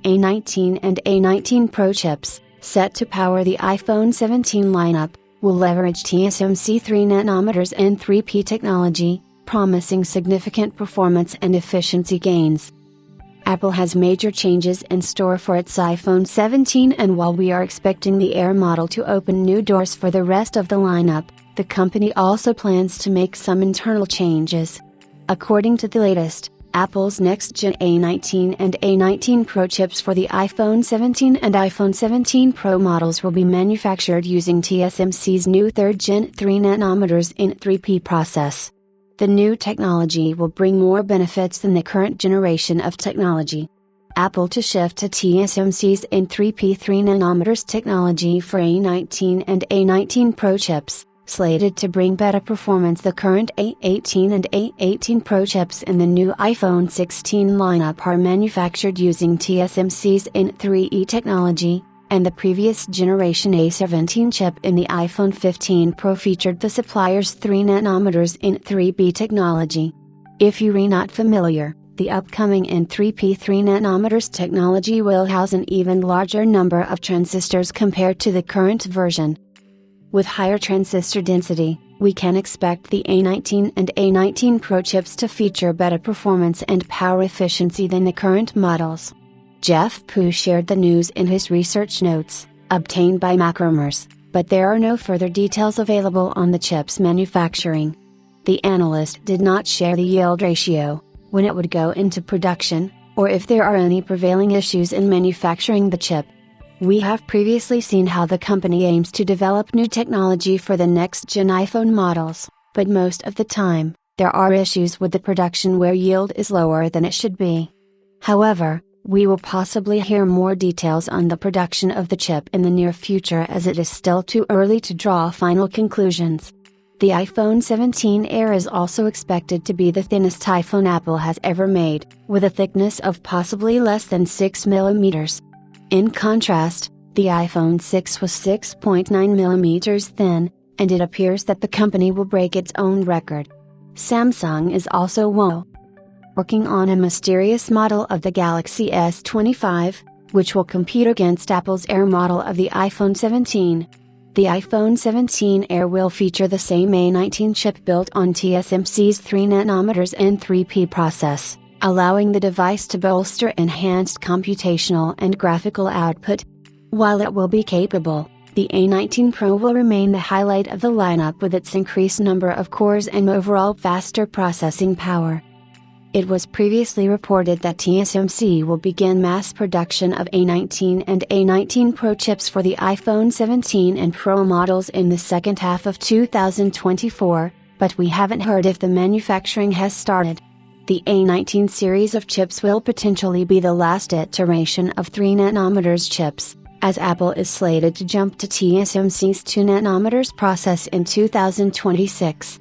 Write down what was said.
A19 and A19 Pro chips, set to power the iPhone 17 lineup, will leverage TSMC 3nm N3P technology, promising significant performance and efficiency gains. Apple has major changes in store for its iPhone 17, and while we are expecting the Air model to open new doors for the rest of the lineup, the company also plans to make some internal changes. According to the latest, Apple's next-gen A19 and A19 Pro chips for the iPhone 17 and iPhone 17 Pro models will be manufactured using TSMC's new 3rd-gen 3nm N3P process. The new technology will bring more benefits than the current generation of technology. Apple to shift to TSMC's N3P 3nm technology for A19 and A19 Pro chips, slated to bring better performance. The current A18 and A18 Pro chips in the new iPhone 16 lineup are manufactured using TSMC's N3E technology, and the previous generation A17 chip in the iPhone 15 Pro featured the supplier's 3nm N3P technology. If you are not familiar, the upcoming N3P 3nm technology will house an even larger number of transistors compared to the current version. With higher transistor density, we can expect the A19 and A19 Pro chips to feature better performance and power efficiency than the current models. Jeff Pu shared the news in his research notes, obtained by Macrumors, but there are no further details available on the chip's manufacturing. The analyst did not share the yield ratio, when it would go into production, or if there are any prevailing issues in manufacturing the chip. We have previously seen how the company aims to develop new technology for the next-gen iPhone models, but most of the time, there are issues with the production where yield is lower than it should be. However, we will possibly hear more details on the production of the chip in the near future, as it is still too early to draw final conclusions. The iPhone 17 Air is also expected to be the thinnest iPhone Apple has ever made, with a thickness of possibly less than 6 mm. In contrast, the iPhone 6 was 6.9 mm thin, and it appears that the company will break its own record. Samsung is also working on a mysterious model of the Galaxy S25, which will compete against Apple's Air model of the iPhone 17. The iPhone 17 Air will feature the same A19 chip built on TSMC's 3nm N3P process, allowing the device to bolster enhanced computational and graphical output. While it will be capable, the A19 Pro will remain the highlight of the lineup with its increased number of cores and overall faster processing power. It was previously reported that TSMC will begin mass production of A19 and A19 Pro chips for the iPhone 17 and Pro models in the second half of 2024, but we haven't heard if the manufacturing has started. The A19 series of chips will potentially be the last iteration of 3nm chips, as Apple is slated to jump to TSMC's 2nm process in 2026.